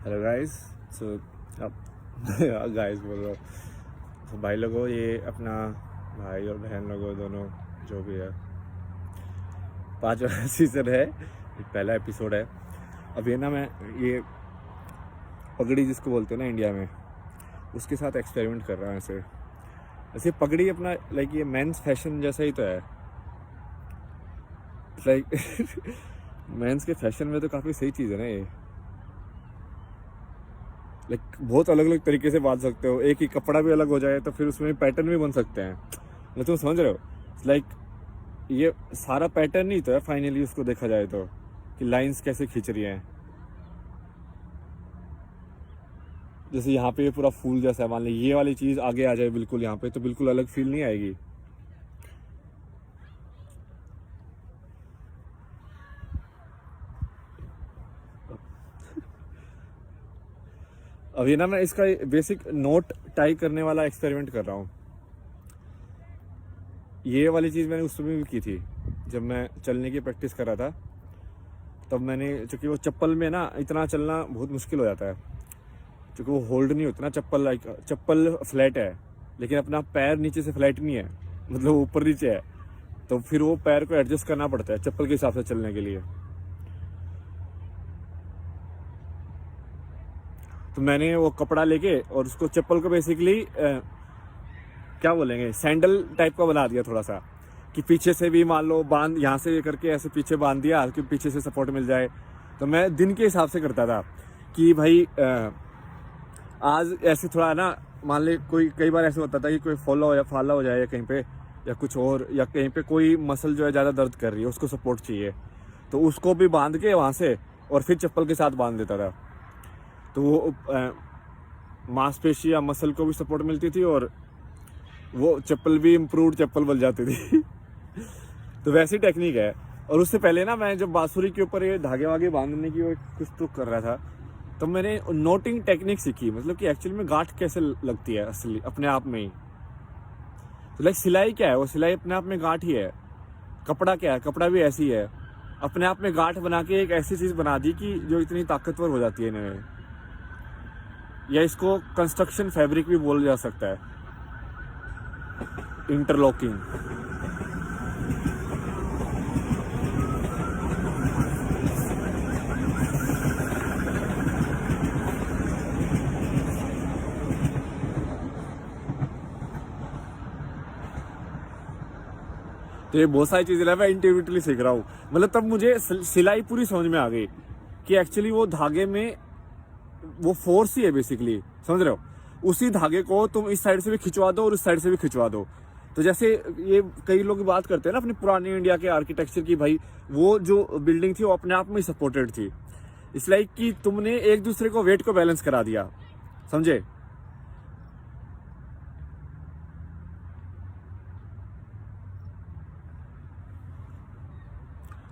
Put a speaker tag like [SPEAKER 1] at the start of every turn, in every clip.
[SPEAKER 1] Hello guys. सो अब guys बोल रहा हूँ। तो भाई लोगों, ये अपना भाई और बहन लोगों दोनों जो भी है 5वां सीज़न है, ये पहला एपिसोड है। अब ये ना मैं ये पगड़ी जिसको बोलते हैं ना इंडिया में, उसके साथ एक्सपेरिमेंट कर रहा हूँ। ऐसे ऐसे पगड़ी अपना लाइक ये मेंस फैशन जैसा ही तो है। लाइक मेंस के फैशन में तो काफ़ी सही चीज़ है ना ये। लाइक बहुत अलग अलग तरीके से बांध सकते हो, एक ही कपड़ा भी अलग हो जाए तो फिर उसमें पैटर्न भी बन सकते हैं। मैं तुम समझ रहे हो? लाइक ये सारा पैटर्न ही तो है फाइनली, उसको देखा जाए तो कि लाइंस कैसे खींच रही हैं। जैसे यहाँ पे ये पूरा फूल जैसा है, मान ली ये वाली चीज़ आगे आ जाए बिल्कुल यहाँ पे, तो बिल्कुल अलग फील नहीं आएगी। अब ये ना मैं इसका बेसिक नोट टाई करने वाला एक्सपेरिमेंट कर रहा हूँ। ये वाली चीज़ मैंने उस समय भी की थी जब मैं चलने की प्रैक्टिस कर रहा था। तब मैंने, चूँकि वो चप्पल में ना इतना चलना बहुत मुश्किल हो जाता है, क्योंकि वो होल्ड नहीं होता ना चप्पल। लाइक चप्पल फ्लैट है लेकिन अपना पैर नीचे से फ्लैट नहीं है, मतलब ऊपर नीचे है। तो फिर वो पैर को एडजस्ट करना पड़ता है चप्पल के हिसाब से चलने के लिए। तो मैंने वो कपड़ा लेके और उसको चप्पल को बेसिकली क्या बोलेंगे, सैंडल टाइप का बना दिया थोड़ा सा, कि पीछे से भी मान लो बांध, यहाँ से करके ऐसे पीछे बांध दिया कि पीछे से सपोर्ट मिल जाए। तो मैं दिन के हिसाब से करता था कि भाई आज ऐसे थोड़ा ना, मान ले कोई कई बार ऐसे होता था कि कोई फाला हो जाए कहीं पे, या कुछ और, या कहीं पे कोई मसल जो है ज़्यादा दर्द कर रही है, उसको सपोर्ट चाहिए, तो उसको भी बांध के वहाँ से और फिर चप्पल के साथ बांध देता था। तो वो मांसपेशी या मसल को भी सपोर्ट मिलती थी और वो चप्पल भी इम्प्रूव्ड चप्पल बन जाती थी। तो वैसी टेक्निक है। और उससे पहले ना मैं जब बांसुरी के ऊपर ये धागे वागे बांधने की कुछ तो कर रहा था, तो मैंने नोटिंग टेक्निक सीखी, मतलब कि एक्चुअली में गांठ कैसे लगती है असली अपने आप में ही। तो लाइक सिलाई क्या है, वो सिलाई अपने आप में गांठ ही है। कपड़ा क्या है, कपड़ा भी ऐसी है, अपने आप में गांठ बना के एक ऐसी चीज़ बना दी कि जो इतनी ताकतवर हो जाती है इन्हें। या इसको कंस्ट्रक्शन फैब्रिक भी बोला जा सकता है, इंटरलॉकिंग। तो ये बहुत सारी चीज़ें मैं इंडिविजुअली सीख रहा हूँ। मतलब तब मुझे सिलाई पूरी समझ में आ गई कि एक्चुअली वो धागे में वो फोर्स ही है बेसिकली, समझ रहे हो? उसी धागे को तुम इस साइड से भी खिंचवा दो और उस साइड से भी खिंचवा दो। तो जैसे ये कई लोग बात करते हैं ना अपनी पुरानी इंडिया के आर्किटेक्चर की, भाई वो जो बिल्डिंग थी वो अपने आप में ही सपोर्टेड थी। इट्स लाइक कि तुमने एक दूसरे को वेट को बैलेंस करा दिया, समझे?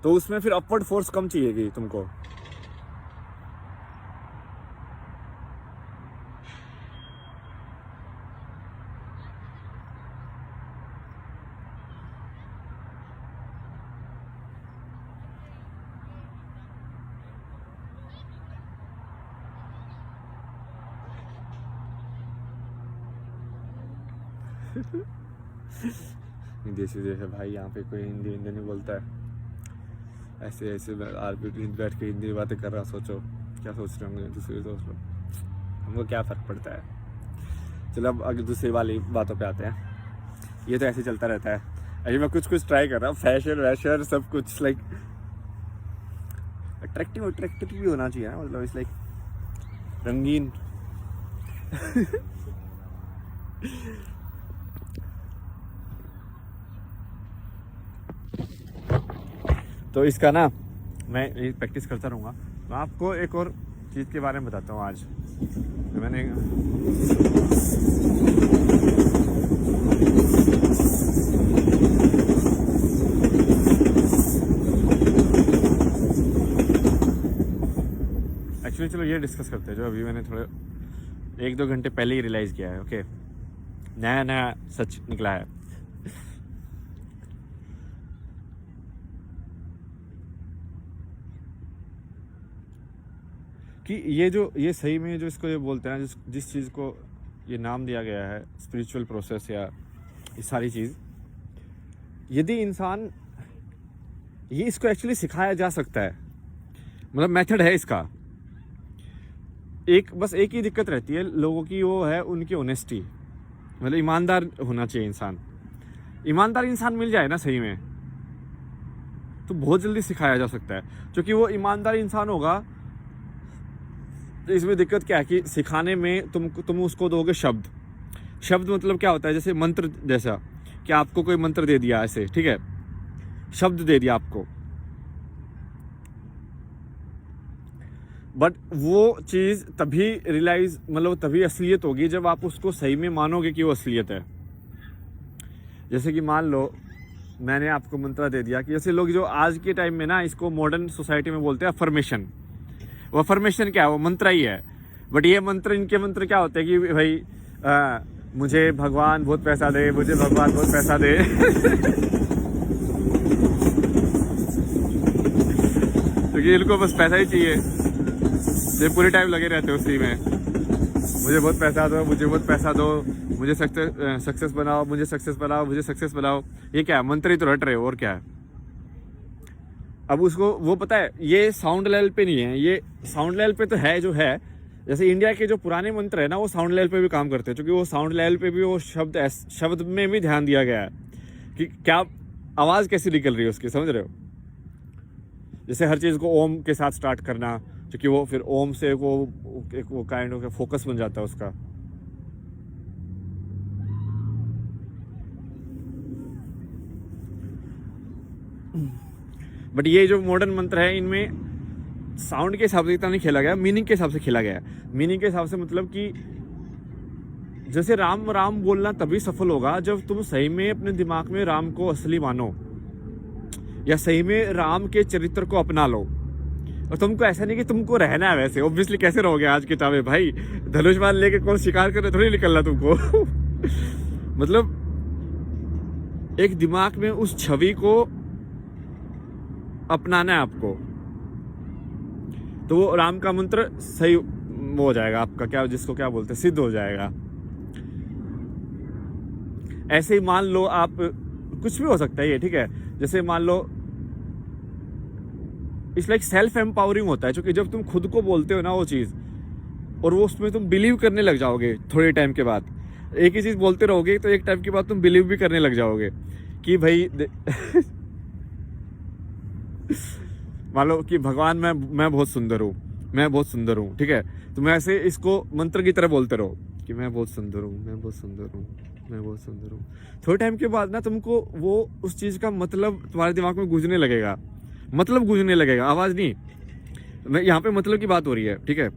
[SPEAKER 1] तो उसमें फिर अपवर्ड फोर्स कम चाहिएगी तुमको। देसी देश है भाई, यहाँ पे कोई हिंदी हिंदी नहीं बोलता है। ऐसे ऐसे बैठ के हिंदी बातें कर रहा, सोचो क्या सोच रहे होंगे दूसरे दोस्त लोग, हमको क्या फ़र्क पड़ता है। चलो अब अगर दूसरी वाली बातों पे आते हैं। ये तो ऐसे चलता रहता है। अभी मैं कुछ कुछ ट्राई कर रहा हूँ, फैशन वैशन सब कुछ, लाइक अट्रैक्टिव अट्रैक्टिव भी होना चाहिए ना, मतलब इस लाइक रंगीन। तो इसका ना मैं ये प्रैक्टिस करता रहूँगा। मैं आपको एक और चीज़ के बारे में बताता हूँ आज। तो मैंने एक्चुअली, चलो ये डिस्कस करते हैं जो अभी मैंने थोड़े 1-2 घंटे पहले ही रियलाइज़ किया है। ओके, नया नया सच निकला है कि ये सही में जो इसको ये बोलते हैं, जिस चीज़ को ये नाम दिया गया है स्पिरिचुअल प्रोसेस या ये सारी चीज़, यदि इंसान ये इसको एक्चुअली सिखाया जा सकता है, मतलब मेथड है इसका। बस एक ही दिक्कत रहती है लोगों की, वो है उनकी ऑनेस्टी, मतलब ईमानदार होना चाहिए इंसान। ईमानदार इंसान मिल जाए ना सही में, तो बहुत जल्दी सिखाया जा सकता है, क्योंकि वो ईमानदार इंसान होगा। तो इसमें दिक्कत क्या है कि सिखाने में तुम उसको दोगे शब्द मतलब क्या होता है, जैसे मंत्र जैसा कि आपको कोई मंत्र दे दिया ऐसे, ठीक है, शब्द दे दिया आपको, बट वो चीज़ तभी रियलाइज, मतलब तभी असलियत होगी जब आप उसको सही में मानोगे कि वो असलियत है। जैसे कि मान लो मैंने आपको मंत्र दे दिया कि जैसे लोग जो आज के टाइम में ना इसको मॉडर्न सोसाइटी में बोलते हैं अफर्मेशन। वो अफर्मेशन क्या है, वो मंत्र ही है, बट ये मंत्र, इनके मंत्र क्या होते हैं कि भाई मुझे भगवान बहुत पैसा दे, मुझे भगवान बहुत पैसा दे क्योंकि इनको बस पैसा ही चाहिए, ये पूरे टाइम लगे रहते हैं उसी में, मुझे बहुत पैसा दो, मुझे बहुत पैसा दो, मुझे सक्सेस बनाओ, मुझे सक्सेस बनाओ, मुझे सक्सेस बनाओ। ये क्या है, मंत्र ही तो रट रहे हो, और क्या है। अब उसको वो पता है ये साउंड लेवल पे नहीं है, ये साउंड लेवल पे तो है जो है। जैसे इंडिया के जो पुराने मंत्र है ना, वो साउंड लेवल पे भी काम करते हैं, क्योंकि वो साउंड लेवल पे भी वो शब्द में भी ध्यान दिया गया है कि क्या आवाज़ कैसी निकल रही है उसकी, समझ रहे हो। जैसे हर चीज़ को ओम के साथ स्टार्ट करना, क्योंकि वो फिर ओम से वो काइंड ऑफ फोकस बन जाता है उसका। बट ये जो मॉडर्न मंत्र है, इनमें साउंड के हिसाब से इतना नहीं खेला गया, मीनिंग के हिसाब से खेला गया। मीनिंग के हिसाब से मतलब कि जैसे राम राम बोलना तभी सफल होगा जब तुम सही में अपने दिमाग में राम को असली मानो, या सही में राम के चरित्र को अपना लो। और तुमको ऐसा नहीं कि तुमको रहना है वैसे, ऑब्वियसली कैसे रहोगे आज के टाइम में भाई, धनुष बाण लेके कौन शिकार करने थोड़ी निकलना तुमको मतलब एक दिमाग में उस छवि को अपनाना है आपको, तो वो राम का मंत्र सही वो हो जाएगा आपका, क्या जिसको क्या बोलते हैं, सिद्ध हो जाएगा। ऐसे ही मान लो आप, कुछ भी हो सकता है ये, ठीक है। जैसे मान लो इट्स लाइक सेल्फ एम्पावरिंग होता है, क्योंकि जब तुम खुद को बोलते हो ना वो चीज़, और वो उसमें तुम बिलीव करने लग जाओगे थोड़े टाइम के बाद। एक ही चीज़ बोलते रहोगे तो एक टाइम के बाद तुम बिलीव भी करने लग जाओगे कि भाई मान लो कि भगवान मैं बहुत सुंदर हूँ, मैं बहुत सुंदर हूँ, ठीक है। तो मैं ऐसे इसको मंत्र की तरह बोलते रहो कि मैं बहुत सुंदर हूँ, मैं बहुत सुंदर हूँ, मैं बहुत सुंदर हूँ। थोड़े टाइम के बाद ना तुमको वो उस चीज़ का मतलब तुम्हारे दिमाग में गूंजने लगेगा, मतलब गूंजने लगेगा, आवाज़ नहीं। यहाँ पे मतलब की बात हो रही है, ठीक है।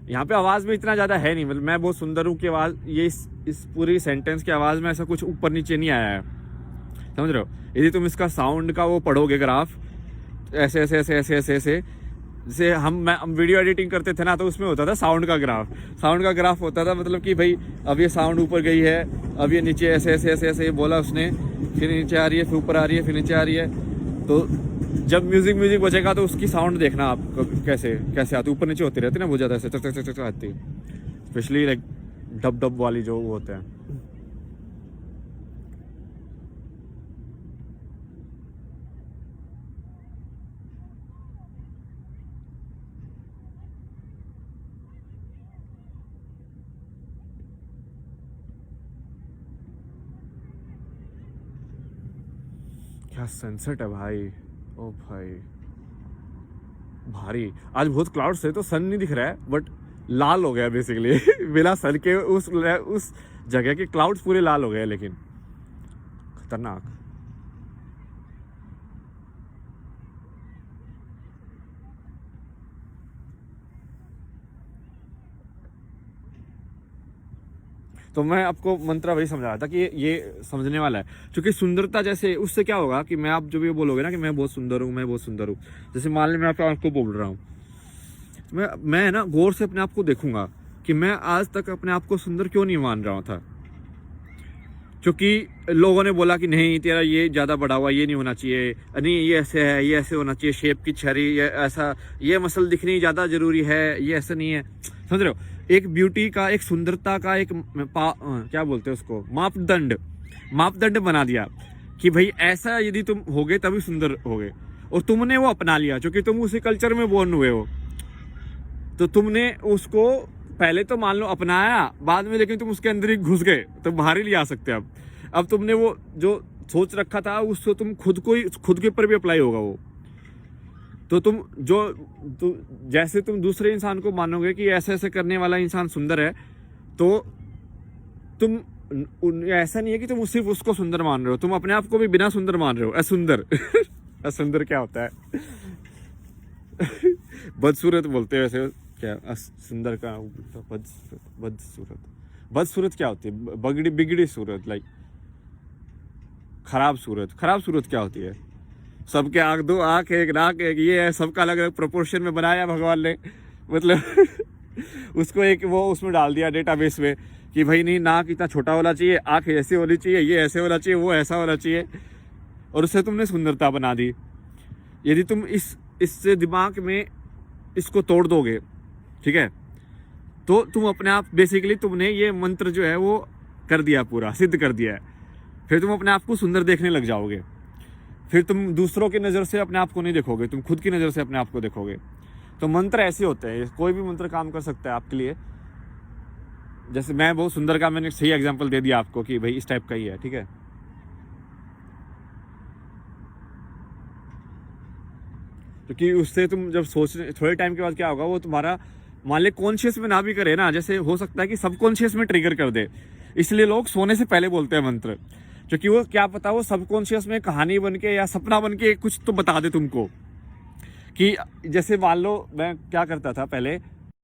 [SPEAKER 1] यहाँ पे आवाज़ में इतना ज़्यादा है नहीं, मतलब मैं बहुत सुंदर हूँ की आवाज़, ये इस पूरी सेंटेंस की आवाज़ में ऐसा कुछ ऊपर नीचे नहीं आया है, समझ रहे हो। यदि तुम इसका साउंड का वो पढ़ोगे ग्राफ, ऐसे ऐसे ऐसे ऐसे ऐसे ऐसे, जैसे हम वीडियो एडिटिंग करते थे ना, तो उसमें होता था साउंड का ग्राफ होता था, मतलब कि भाई अब ये साउंड ऊपर गई है, अब ये नीचे ऐसे ऐसे ऐसे ऐसे बोला उसने, फिर नीचे आ रही है, फिर ऊपर आ रही है, फिर नीचे आ रही है। तो जब म्यूजिक बजेगा तो उसकी साउंड देखना आप कैसे कैसे आती, ऊपर नीचे होती रहती है ना, बहुत ज़्यादा ऐसे चक चक चक आती है, स्पेशली लाइक डब वाली जो वो होते हैं। क्या सनसेट है भाई, ओ भाई भारी। आज बहुत क्लाउड्स है तो सन नहीं दिख रहा है, बट लाल हो गया बेसिकली बिना सन के उस जगह के क्लाउड्स पूरे लाल हो गए, लेकिन खतरनाक। तो मैं आपको मंत्र वही समझा रहा था कि ये समझने वाला है, क्योंकि सुंदरता जैसे उससे क्या होगा कि मैं आप जो भी बोलोगे ना कि मैं बहुत सुंदर हूँ, मैं बहुत सुंदर हूँ, जैसे मान लीजिए मैं आपको बोल रहा हूँ, मैं ना गौर से अपने आप को देखूंगा कि मैं आज तक अपने आप को सुंदर क्यों नहीं मान रहा था। क्योंकि लोगों ने बोला कि नहीं तेरा ये ज़्यादा बढ़ा हुआ, ये नहीं होना चाहिए, नहीं ये ऐसे है, ये ऐसे होना चाहिए, शेप की छरी, ये ऐसा, ये मसल दिखनी ज़्यादा ज़रूरी है, ये ऐसा नहीं है। समझ रहे हो, एक ब्यूटी का, एक सुंदरता का एक क्या बोलते हैं उसको, मापदंड बना दिया कि भाई ऐसा यदि तुम होगे तभी सुंदर होगे, और तुमने वो अपना लिया क्योंकि तुम उसी कल्चर में बोर्न हुए हो। तो तुमने उसको पहले तो मान लो अपनाया, बाद में लेकिन तुम उसके अंदर ही घुस गए, तो बाहर ही नहीं आ सकते। अब तुमने वो जो सोच रखा था उसको तुम खुद के ऊपर भी अप्लाई होगा वो। तो जैसे तुम दूसरे इंसान को मानोगे कि ऐसे ऐसे करने वाला इंसान सुंदर है, तो तुम ऐसा नहीं है कि तुम सिर्फ उसको सुंदर मान रहे हो, तुम अपने आप को भी बिना सुंदर मान रहे हो, असुंदर। असुंदर क्या होता है? बदसूरत बोलते हैं वैसे, क्या सुंदर का बदसूरत क्या होती है? बिगड़ी सूरत, लाइक खराब सूरत क्या होती है? सबके आँख, दो आँख एक, नाक एक, ये है, सबका अलग अलग प्रोपोर्शन में बनाया भगवान ने, मतलब उसको एक वो उसमें डाल दिया डेटाबेस में कि भाई नहीं, नाक इतना छोटा होना चाहिए, आँख ऐसे होनी चाहिए, ये ऐसे होना चाहिए, वो ऐसा होना चाहिए, और उससे तुमने सुंदरता बना दी। यदि तुम इससे दिमाग में इसको तोड़ दोगे, ठीक है, तो तुम अपने आप बेसिकली तुमने ये मंत्र जो है वो कर दिया, पूरा सिद्ध कर दिया है। फिर तुम अपने आप को सुंदर देखने लग जाओगे, फिर तुम दूसरों की नज़र से अपने आप को नहीं देखोगे, तुम खुद की नज़र से अपने आप को देखोगे। तो मंत्र ऐसे होते हैं, कोई भी मंत्र काम कर सकता है आपके लिए। जैसे मैं बहुत सुंदर का मैंने सही एग्जांपल दे दिया आपको कि भाई इस टाइप का ही है, ठीक है। क्योंकि उससे तुम जब सोचने थोड़े टाइम के बाद क्या होगा, वो तुम्हारा मान ले कॉन्शियस में ना भी करे ना, जैसे हो सकता है कि सबकॉन्शियस में ट्रिगर कर दे। इसलिए लोग सोने से पहले बोलते हैं मंत्र, क्योंकि वो क्या पता वो सबकॉन्शियस में कहानी बन के या सपना बन के कुछ तो बता दे तुमको। कि जैसे मान लो मैं क्या करता था पहले,